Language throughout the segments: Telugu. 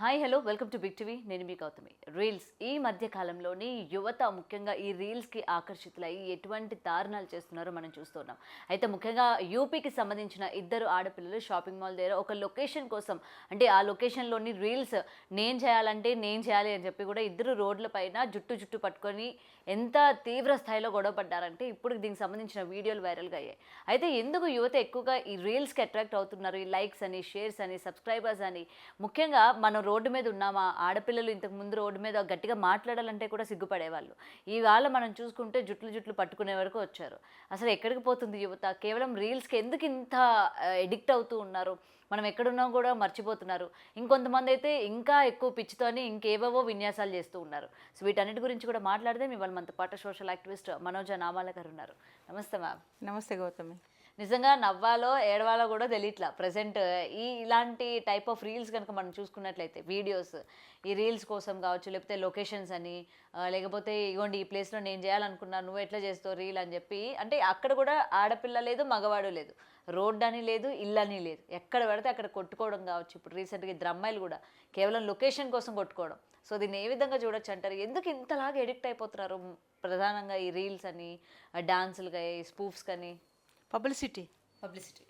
Hi hello welcome to big TV. నేను మీ గౌతమి. రీల్స్ ఈ మధ్య కాలంలోని యువత ముఖ్యంగా ఈ రీల్స్కి ఆకర్షితులయ్యి ఎటువంటి దారుణాలు చేస్తున్నారో మనం చూస్తున్నాం. అయితే ముఖ్యంగా యూపీకి సంబంధించిన ఇద్దరు ఆడపిల్లలు షాపింగ్ మాల్ దగ్గర ఒక లొకేషన్ కోసం, అంటే ఆ లొకేషన్లోని రీల్స్ నేను చేయాలి అని చెప్పి కూడా ఇద్దరు రోడ్ల పైన జుట్టు పట్టుకొని ఎంత తీవ్ర స్థాయిలో గొడవ పడ్డారంటే ఇప్పుడు దీనికి సంబంధించిన వీడియోలు వైరల్గా అయ్యాయి. అయితే ఎందుకు యువత ఎక్కువగా ఈ రీల్స్కి అట్రాక్ట్ అవుతున్నారు? ఈ లైక్స్ అని, షేర్స్ అని, సబ్స్క్రైబర్స్ అని. ముఖ్యంగా మనం రోడ్డు మీద ఉన్నామా, ఆడపిల్లలు ఇంతకు ముందు రోడ్డు మీద గట్టిగా మాట్లాడాలంటే కూడా సిగ్గుపడేవాళ్ళు. ఇవాళ మనం చూసుకుంటే జుట్లు పట్టుకునే వరకు వచ్చారు. అసలు ఎక్కడికి పోతుంది యువత? కేవలం రీల్స్కి ఎందుకు ఇంత ఎడిక్ట్ అవుతూ ఉన్నారు? మనం ఎక్కడున్నా కూడా మర్చిపోతున్నారు. ఇంకొంతమంది అయితే ఇంకా ఎక్కువ పిచ్చితోని ఇంకేవేవో విన్యాసాలు చేస్తూ ఉన్నారు. సో వీటన్నిటి గురించి కూడా మాట్లాడదాం. ఇవాళ మనతో పాటు సోషల్ యాక్టివిస్ట్ మనోజ నామాల గారు ఉన్నారు. నమస్తే మ్యామ్. నమస్తే గౌతమి. నిజంగా నవ్వాలో ఏడవాలో కూడా తెలియట్లా ప్రజెంట్. ఇలాంటి టైప్ ఆఫ్ రీల్స్ కనుక మనం చూసుకున్నట్లయితే వీడియోస్, ఈ రీల్స్ కోసం కావచ్చు, లేకపోతే లొకేషన్స్ అని, లేకపోతే ఇగోండి ఈ ప్లేస్లో నేను చేయాలనుకున్నాను, నువ్వు ఎట్లా చేస్తావు రీల్ అని చెప్పి. అంటే అక్కడ కూడా ఆడపిల్ల లేదు, మగవాడు లేదు, రోడ్ అని లేదు, ఇల్లు అని లేదు, ఎక్కడ పడితే అక్కడ కొట్టుకోవడం కావచ్చు. ఇప్పుడు రీసెంట్గా ఇద్దరు అమ్మాయిలు కూడా కేవలం లొకేషన్ కోసం కొట్టుకోవడం. సో దీన్ని ఏ విధంగా చూడొచ్చు అంటారు? ఎందుకు ఇంతలాగా ఎడిక్ట్ అయిపోతున్నారు ప్రధానంగా ఈ రీల్స్ అని, డాన్సులు కానీ, స్పూఫ్స్ కానీ?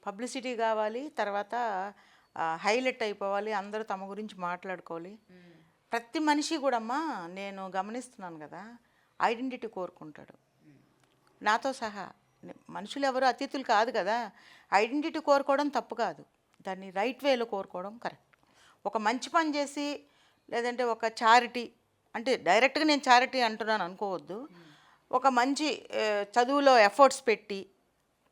పబ్లిసిటీ కావాలి. తర్వాత హైలైట్ అయిపోవాలి, అందరూ తమ గురించి మాట్లాడుకోవాలి. ప్రతి మనిషి కూడా అమ్మా, నేను గమనిస్తున్నాను కదా, ఐడెంటిటీ కోరుకుంటాడు. నాతో సహా మనుషులు ఎవరు అతిథులు కాదు కదా. ఐడెంటిటీ కోరుకోవడం తప్పు కాదు, దాన్ని రైట్ వేలో కోరుకోవడం కరెక్ట్. ఒక మంచి పని చేసి, లేదంటే ఒక చారిటీ, అంటే డైరెక్ట్గా నేను చారిటీ అంటున్నాను అనుకోవద్దు. ఒక మంచి చదువులో ఎఫర్ట్స్ పెట్టి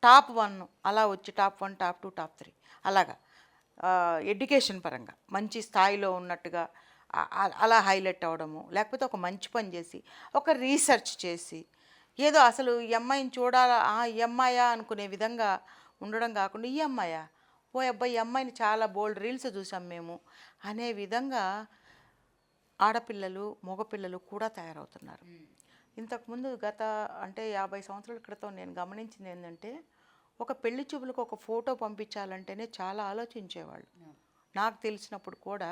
టాప్ 1 అలా వచ్చి టాప్ 1, టాప్ 2, టాప్ 3 అలాగా ఎడ్యుకేషన్ పరంగా మంచి స్థాయిలో ఉన్నట్టుగా అలా హైలైట్ అవ్వడము, లేకపోతే ఒక మంచి పని చేసి ఒక రీసెర్చ్ చేసి ఏదో అసలు ఈ అమ్మాయిని చూడాలా, ఈ అమ్మాయా అనుకునే విధంగా ఉండడం కాకుండా, ఈ అమ్మాయా, ఓ అబ్బాయి ఈ అమ్మాయిని చాలా బోల్డ్ రీల్స్ చూసాం మేము అనే విధంగా ఆడపిల్లలు మగపిల్లలు కూడా తయారవుతున్నారు. ఇంతకుముందు గత 50 సంవత్సరాల క్రితం నేను గమనించింది ఏంటంటే, ఒక పెళ్లి చూపులకు ఒక ఫోటో పంపించాలంటేనే చాలా ఆలోచించేవాళ్ళు. నాకు తెలిసినప్పుడు కూడా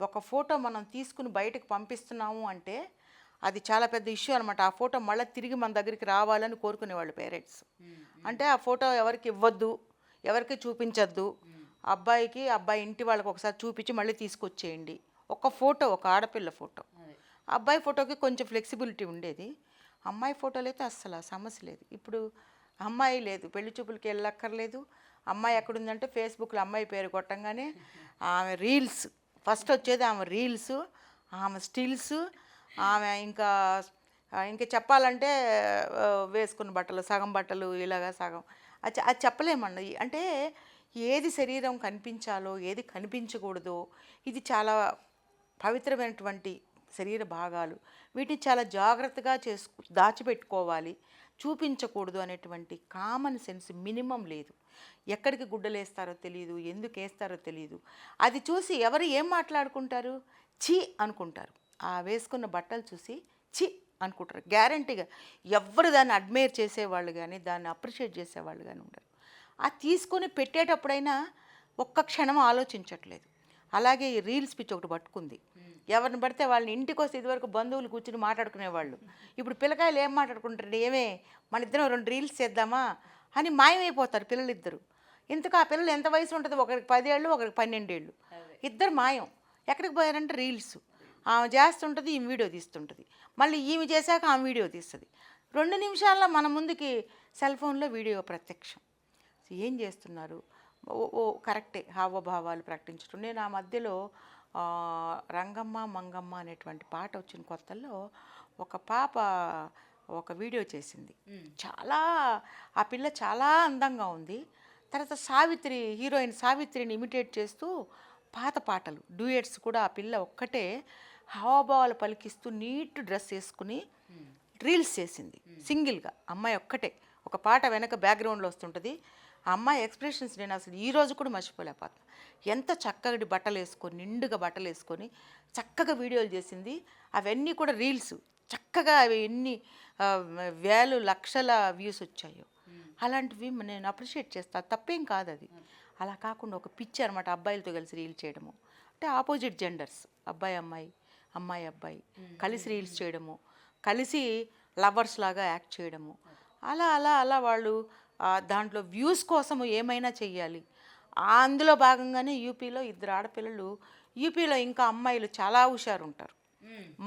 ఒక ఫోటో మనం తీసుకుని బయటకు పంపిస్తున్నాము అంటే అది చాలా పెద్ద ఇష్యూ అనమాట. ఆ ఫోటో మళ్ళీ తిరిగి మన దగ్గరికి రావాలని కోరుకునేవాళ్ళు పేరెంట్స్. అంటే ఆ ఫోటో ఎవరికి ఇవ్వద్దు, ఎవరికి చూపించద్దు, అబ్బాయి ఇంటి వాళ్ళకి ఒకసారి చూపించి మళ్ళీ తీసుకొచ్చేయండి. ఒక ఫోటో, ఒక ఆడపిల్ల ఫోటో. అబ్బాయి ఫోటోకి కొంచెం ఫ్లెక్సిబిలిటీ ఉండేది, అమ్మాయి ఫోటోలు అయితే అస్సలు సమస్య లేదు. ఇప్పుడు అమ్మాయి లేదు, పెళ్లి చూపులకి వెళ్ళక్కర్లేదు. అమ్మాయి ఎక్కడుందంటే ఫేస్బుక్లో అమ్మాయి పేరు కొట్టంగానే ఆమె రీల్స్ ఫస్ట్ వచ్చేది. ఆమె రీల్స్, ఆమె స్టిల్స్, ఆమె ఇంకా చెప్పాలంటే వేసుకున్న బట్టలు, సగం బట్టలు ఇలాగా సగం, అది చెప్పలేమండి. అంటే ఏది శరీరం కనిపించాలో, ఏది కనిపించకూడదో, ఇది చాలా పవిత్రమైనటువంటి శరీర భాగాలు, వీటిని చాలా జాగ్రత్తగా దాచిపెట్టుకోవాలి, చూపించకూడదు అనేటువంటి కామన్ సెన్స్ మినిమం లేదు. ఎక్కడికి గుడ్డలు వేస్తారో తెలియదు, ఎందుకు వేస్తారో తెలియదు. అది చూసి ఎవరు ఏం మాట్లాడుకుంటారు? ఛీ అనుకుంటారు. ఆ వేసుకున్న బట్టలు చూసి ఛీ అనుకుంటారు. గ్యారంటీగా ఎవరు దాన్ని అడ్మైర్ చేసేవాళ్ళు కానీ, దాన్ని అప్రిషియేట్ చేసేవాళ్ళు కానీ ఉండరు. అది తీసుకొని పెట్టేటప్పుడైనా ఒక్క క్షణం ఆలోచించట్లేదు. అలాగే ఈ రీల్స్ పిచ్చి ఒకటి పట్టుకుంది. ఎవరిని పడితే వాళ్ళని ఇంటికి వస్తే ఇదివరకు బంధువులు కూర్చుని మాట్లాడుకునేవాళ్ళు. ఇప్పుడు పిల్లకాయలు ఏం మాట్లాడుకుంటారు? మన ఇద్దరం 2 రీల్స్ చేద్దామా అని మాయమైపోతారు పిల్లలిద్దరు. ఇంతకు ఆ పిల్లలు ఎంత వయసు ఉంటుంది? ఒకరికి 10 ఏళ్ళు, ఒకరికి 12 ఏళ్ళు, ఇద్దరు మాయం. ఎక్కడికి పోయారంటే రీల్స్. ఆమె చేస్తుంటుంది, ఈమె వీడియో తీస్తుంటుంది, మళ్ళీ ఈమె చేశాక ఆమె వీడియో తీస్తుంది. 2 నిమిషాల్లో మన ముందుకి సెల్ ఫోన్లో వీడియో ప్రత్యక్షం. ఏం చేస్తున్నారు? కరెక్టే, హావభావాలు ప్రకటించడం. నేను ఆ మధ్యలో రంగమ్మ మంగమ్మ అనేటువంటి పాట వచ్చిన కొత్తల్లో ఒక పాప ఒక వీడియో చేసింది. ఆ పిల్ల చాలా అందంగా ఉంది. తర్వాత హీరోయిన్ సావిత్రిని ఇమిటేట్ చేస్తూ పాత పాటలు, డ్యూయట్స్ కూడా ఆ పిల్ల ఒక్కటే హావభావాలు పలికిస్తూ నీట్ డ్రెస్ వేసుకుని రీల్స్ చేసింది సింగిల్గా. అమ్మాయి ఒక్కటే, ఒక పాట వెనక బ్యాక్గ్రౌండ్లో వస్తుంటుంది. ఆ అమ్మాయి ఎక్స్ప్రెషన్స్ నేను అసలు ఈరోజు కూడా మర్చిపోలేకపోతున్నా. ఎంత చక్కగా బట్టలు వేసుకొని, నిండుగా బట్టలు వేసుకొని చక్కగా వీడియోలు చేసింది. అవన్నీ కూడా రీల్స్ చక్కగా, అవి ఎన్ని వేలు లక్షల వ్యూస్ వచ్చాయో. అలాంటివి నేను అప్రిషియేట్ చేస్తాను, తప్పేం కాదు అది. అలా కాకుండా ఒక పిచ్చి అనమాట, అబ్బాయిలతో కలిసి రీల్ చేయడము. అంటే ఆపోజిట్ జెండర్స్, అబ్బాయి అమ్మాయి, అమ్మాయి అబ్బాయి కలిసి రీల్స్ చేయడము, కలిసి లవర్స్ లాగా యాక్ట్ చేయడము, అలా అలా అలా వాళ్ళు దాంట్లో వ్యూస్ కోసము ఏమైనా చెయ్యాలి. అందులో భాగంగానే యూపీలో ఇద్దరు ఆడపిల్లలు, యూపీలో ఇంకా అమ్మాయిలు చాలా హుషారు ఉంటారు.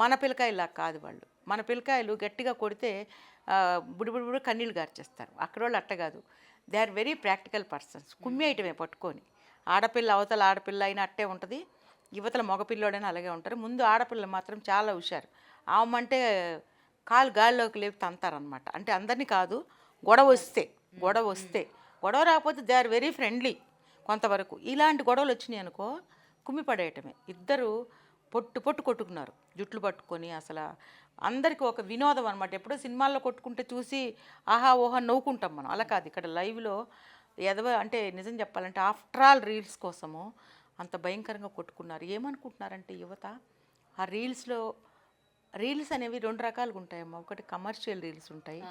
మన పిల్లకాయలా కాదు వాళ్ళు. మన పిల్లకాయలు గట్టిగా కొడితే బుడిబుడి కన్నీళ్ళు గార్చేస్తారు. అక్కడ వాళ్ళు అట్ట కాదు. They are very practical persons. కుమ్మేయటమే పట్టుకొని. ఆడపిల్ల అవతల ఆడపిల్ల అయినా అట్టే ఉంటుంది, యువతల మగపిల్లోడైనా అలాగే ఉంటారు. ముందు ఆడపిల్ల మాత్రం చాలా హుషారు. ఆమెమంటే కాలు గాలిలోకి లేపి తంతారనమాట. అంటే అందరినీ కాదు, గొడవ వస్తే గొడవ రాకపోతే దే ఆర్ వెరీ ఫ్రెండ్లీ కొంతవరకు. ఇలాంటి గొడవలు వచ్చినాయి అనుకో కుమ్మి పడేయటమే. ఇద్దరు పొట్టు కొట్టుకున్నారు జుట్లు పట్టుకొని. అసలు అందరికీ ఒక వినోదం అనమాట. ఎప్పుడో సినిమాల్లో కొట్టుకుంటే చూసి ఆహా ఓహా నవ్వుకుంటాం మనం, అలా కాదు. ఇక్కడ లైవ్లో అంటే నిజం చెప్పాలంటే ఆఫ్టర్ ఆల్ రీల్స్ కోసము అంత భయంకరంగా కొట్టుకున్నారు. ఏమనుకుంటున్నారంటే యువత, ఆ రీల్స్ అనేవి రెండు రకాలుగా ఉంటాయమ్మా. ఒకటి కమర్షియల్ రీల్స్ ఉంటాయి,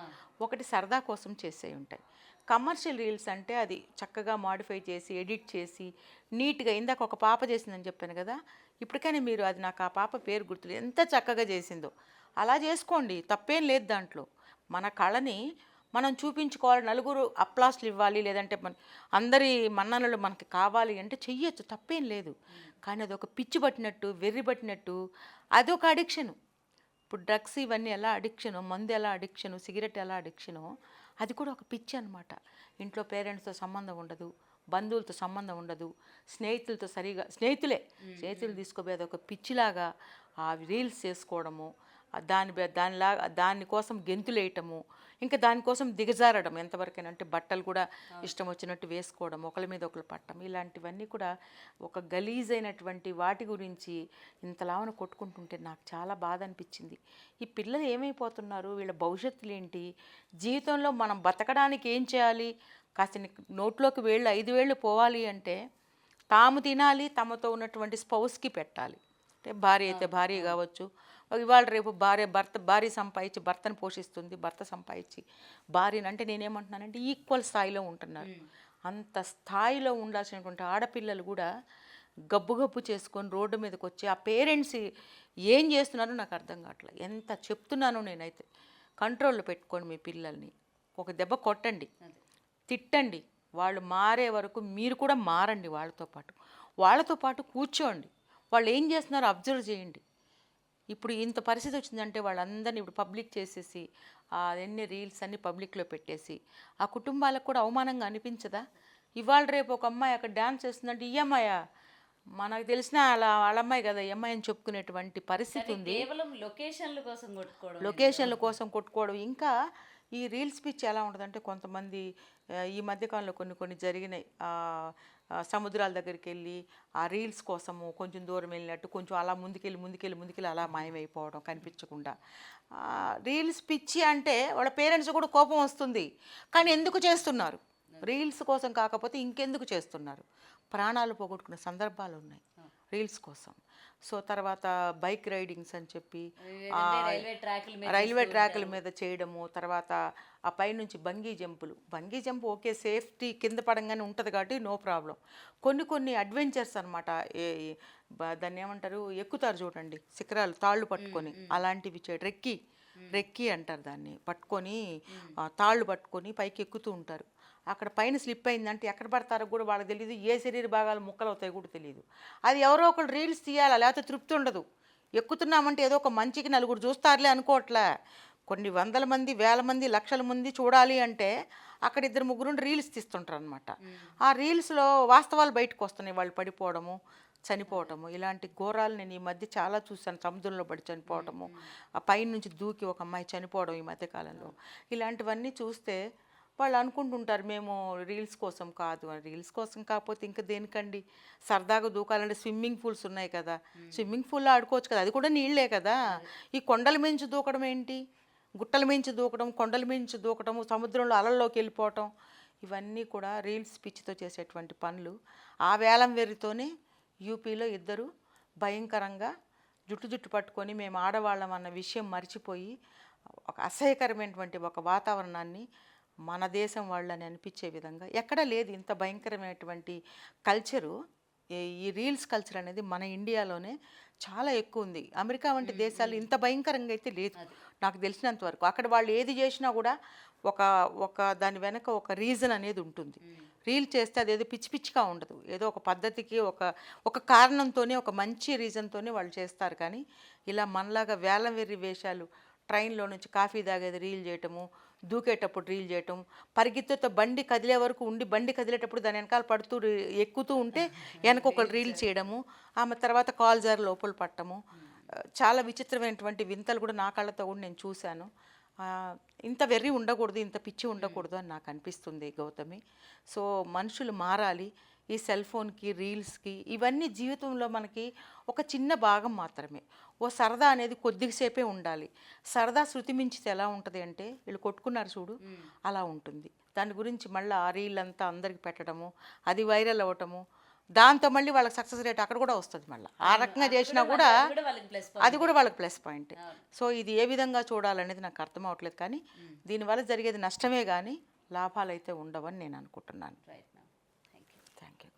ఒకటి సరదా కోసం చేసే ఉంటాయి. కమర్షియల్ రీల్స్ అంటే అది చక్కగా మాడిఫై చేసి ఎడిట్ చేసి నీట్గా, ఇందాక ఒక పాప చేసిందని చెప్పాను కదా, ఇప్పటికైనా మీరు, అది నాకు ఆ పాప పేరు గుర్తులేదు, ఎంత చక్కగా చేసిందో. అలా చేసుకోండి, తప్పేం లేదు దాంట్లో. మన కళని మనం చూపించుకోవాలి, నలుగురు అప్లాస్లు ఇవ్వాలి, లేదంటే అందరి మన్ననలు మనకి కావాలి అంటే చెయ్యొచ్చు, తప్పేం లేదు. కానీ అది ఒక పిచ్చి పట్టినట్టు, వెర్రి పట్టినట్టు, అదొక అడిక్షను. ఇప్పుడు డ్రగ్స్ ఇవన్నీ ఎలా అడిక్షను, మందు ఎలా అడిక్షను, సిగరెట్ ఎలా అడిక్షను, అది కూడా ఒక పిచ్చి అనమాట. ఇంట్లో పేరెంట్స్తో సంబంధం ఉండదు, బంధువులతో సంబంధం ఉండదు, స్నేహితులతో స్నేహితులు తీసుకోపోయేది ఒక పిచ్చిలాగా ఆ రీల్స్ చేసుకోవడము, దానికోసం గెంతులేయటము, ఇంకా దానికోసం దిగజారడం ఎంతవరకైనా. అంటే బట్టలు కూడా ఇష్టం వచ్చినట్టు వేసుకోవడం, ఒకరి మీద ఒకరు పట్టడం, ఇలాంటివన్నీ కూడా ఒక గలీజ్ అయినటువంటి వాటి గురించి ఇంతలావన కొట్టుకుంటుంటే నాకు చాలా బాధ అనిపించింది. ఈ పిల్లలు ఏమైపోతున్నారు, వీళ్ళ భవిష్యత్తులు ఏంటి, జీవితంలో మనం బతకడానికి ఏం చేయాలి, కాస్త నోట్లోకి 5 వేళ్ళు పోవాలి అంటే తాము తినాలి, తమతో ఉన్నటువంటి స్పౌస్కి పెట్టాలి. అంటే భార్య అయితే భార్య కావచ్చు, ఇవాళ రేపు భార్య సంపాదించి భర్తను పోషిస్తుంది, భర్త సంపాదించి భార్యను, అంటే నేనేమంటున్నానంటే ఈక్వల్ స్థాయిలో ఉంటున్నారు. అంత స్థాయిలో ఉండాల్సినటువంటి ఆడపిల్లలు కూడా గబ్బు చేసుకొని రోడ్డు మీదకి వచ్చి ఆ పేరెంట్స్ ఏం చేస్తున్నారో నాకు అర్థం కావట్లేదు. ఎంత చెప్తున్నానో నేనైతే, కంట్రోల్లో పెట్టుకోండి మీ పిల్లల్ని, ఒక దెబ్బ కొట్టండి, తిట్టండి, వాళ్ళు మారే వరకు మీరు కూడా మారండి. వాళ్ళతో పాటు కూర్చోండి, వాళ్ళు ఏం చేస్తున్నారో అబ్జర్వ్ చేయండి. ఇప్పుడు ఇంత పరిస్థితి వచ్చిందంటే వాళ్ళందరినీ ఇప్పుడు పబ్లిక్ చేసేసి అన్ని రీల్స్ అన్నీ పబ్లిక్లో పెట్టేసి ఆ కుటుంబాలకు కూడా అవమానంగా అనిపించదా? ఇవాళ రేపు ఒక అమ్మాయి అక్కడ డ్యాన్స్ చేస్తుందంటే ఈ అమ్మాయా, మనకు తెలిసిన వాళ్ళ అమ్మాయి కదా ఈ అమ్మాయి అని చెప్పుకునేటువంటి పరిస్థితి ఉంది. కేవలం లొకేషన్ల కోసం కొట్టుకోవడం. ఇంకా ఈ రీల్స్ పిచ్చి ఎలా ఉంటుందంటే కొంతమంది ఈ మధ్యకాలంలో కొన్ని జరిగినాయి. సముద్రాల దగ్గరికి వెళ్ళి ఆ రీల్స్ కోసము కొంచెం దూరం వెళ్ళినట్టు కొంచెం అలా ముందుకెళ్ళి అలా మాయమైపోవడం కనిపించకుండా. రీల్స్ పిచ్చి అంటే వాళ్ళ పేరెంట్స్ కూడా కోపం వస్తుంది, కానీ ఎందుకు చేస్తున్నారు? రీల్స్ కోసం కాకపోతే ఇంకెందుకు చేస్తున్నారు? ప్రాణాలు పోగొట్టుకునే సందర్భాలు ఉన్నాయి రీల్స్ కోసం. సో తర్వాత బైక్ రైడింగ్స్ అని చెప్పి రైల్వే ట్రాకుల మీద చేయడము, తర్వాత ఆ పైనుంచి బంగీ జంప్ ఓకే, సేఫ్టీ కింద పడంగానే ఉంటుంది కాబట్టి నో ప్రాబ్లం. కొన్ని అడ్వెంచర్స్ అనమాట, దాన్ని ఏమంటారు, ఎక్కుతారు చూడండి శిఖరాలు తాళ్ళు పట్టుకొని, అలాంటివి చేయడం. రెక్కి అంటారు దాన్ని, పట్టుకొని తాళ్ళు పట్టుకొని పైకి ఎక్కుతూ ఉంటారు. అక్కడ పైన స్లిప్ అయిందంటే ఎక్కడ పడతారో కూడా వాళ్ళకి తెలియదు, ఏ శరీర భాగాలు ముక్కలు అవుతాయో కూడా తెలియదు. అది ఎవరో ఒకరు రీల్స్ తీయాలా, లేకపోతే తృప్తి ఉండదు. ఎక్కుతున్నామంటే ఏదో ఒక మంచికి నలుగురు చూస్తారులే అనుకోవట్లే, కొన్ని వందల మంది, వేల మంది, లక్షల మంది చూడాలి అంటే అక్కడ 2-3 రీల్స్ తీస్తుంటారు అనమాట. ఆ రీల్స్లో వాస్తవాలు బయటకు వస్తున్నాయి, వాళ్ళు పడిపోవడము, చనిపోవటము, ఇలాంటి ఘోరాలు నేను ఈ మధ్య చాలా చూశాను. సముద్రంలో పడి చనిపోవటము, ఆ పైన నుంచి దూకి ఒక అమ్మాయి చనిపోవడం ఈ మధ్యకాలంలో. ఇలాంటివన్నీ చూస్తే వాళ్ళు అనుకుంటుంటారు మేము రీల్స్ కోసం కాదు అని. రీల్స్ కోసం కాకపోతే ఇంకా దేనికండి? సరదాగా దూకాలంటే స్విమ్మింగ్ పూల్స్ ఉన్నాయి కదా, స్విమ్మింగ్ పూల్లో ఆడుకోవచ్చు కదా, అది కూడా నీళ్ళే కదా. ఈ కొండల మించి దూకడం ఏంటి? గుట్టల మించి దూకడం, కొండల మించి దూకటము, సముద్రంలో అలల్లోకి వెళ్ళిపోవటం, ఇవన్నీ కూడా రీల్స్ పిచ్చితో చేసేటువంటి పనులు. ఆ వేలం వెర్రితోనే యూపీలో ఇద్దరు భయంకరంగా జుట్టు పట్టుకొని మేము ఆడవాళ్ళం అన్న విషయం మర్చిపోయి ఒక అసహ్యకరమైనటువంటి ఒక వాతావరణాన్ని మన దేశం వాళ్ళని అనిపించే విధంగా ఎక్కడా లేదు ఇంత భయంకరమైనటువంటి కల్చరు. ఈ రీల్స్ కల్చర్ అనేది మన ఇండియాలోనే చాలా ఎక్కువ ఉంది. అమెరికా వంటి దేశాలు ఇంత భయంకరంగా అయితే లేదు నాకు తెలిసినంత వరకు. అక్కడ వాళ్ళు ఏది చేసినా కూడా ఒక ఒక దాని వెనక ఒక రీజన్ అనేది ఉంటుంది. రీల్ చేస్తే అదేదో పిచ్చి పిచ్చిగా ఉండదు. ఏదో ఒక పద్ధతికి ఒక ఒక కారణంతోనే, ఒక మంచి రీజన్తోనే వాళ్ళు చేస్తారు. కానీ ఇలా మనలాగా వేలం వెర్రి వేషాలు, ట్రైన్లో నుంచి కాఫీ తాగేది రీల్ చేయటము, దూకేటప్పుడు రీల్ చేయటం, పరిగెత్తుతో బండి కదిలే వరకు ఉండి బండి కదిలేటప్పుడు దాని వెనకాల పడుతూ ఎక్కుతూ ఉంటే వెనక ఒక రీల్ చేయడము, ఆమె తర్వాత కాల్ జారి లోపల పట్టము, చాలా విచిత్రమైనటువంటి వింతలు కూడా నా కళ్ళతో కూడా నేను చూశాను. ఇంత వెర్రి ఉండకూడదు, ఇంత పిచ్చి ఉండకూడదు అని నాకు అనిపిస్తుంది గౌతమి. సో మనుషులు మారాలి. ఈ సెల్ ఫోన్కి, రీల్స్కి, ఇవన్నీ జీవితంలో మనకి ఒక చిన్న భాగం మాత్రమే. ఓ సరదా అనేది కొద్దిసేపే ఉండాలి. సరదా శృతి మించితే ఎలా ఉంటుంది అంటే, వీళ్ళు కొట్టుకున్నారు చూడు అలా ఉంటుంది. దాని గురించి మళ్ళీ ఆ రీల్ అంతా అందరికి పెట్టడము, అది వైరల్ అవ్వటము, దాంతో మళ్ళీ వాళ్ళకి సక్సెస్ రేట్ అక్కడ కూడా వస్తుంది. మళ్ళీ ఆ రకంగా చేసినా కూడా అది కూడా వాళ్ళకి ప్లస్ పాయింట్. సో ఇది ఏ విధంగా చూడాలనేది నాకు అర్థం అవ్వట్లేదు. కానీ దీనివల్ల జరిగేది నష్టమే కానీ లాభాలు అయితే ఉండవని నేను అనుకుంటున్నాను. Right ma'am, thank you. Thank you.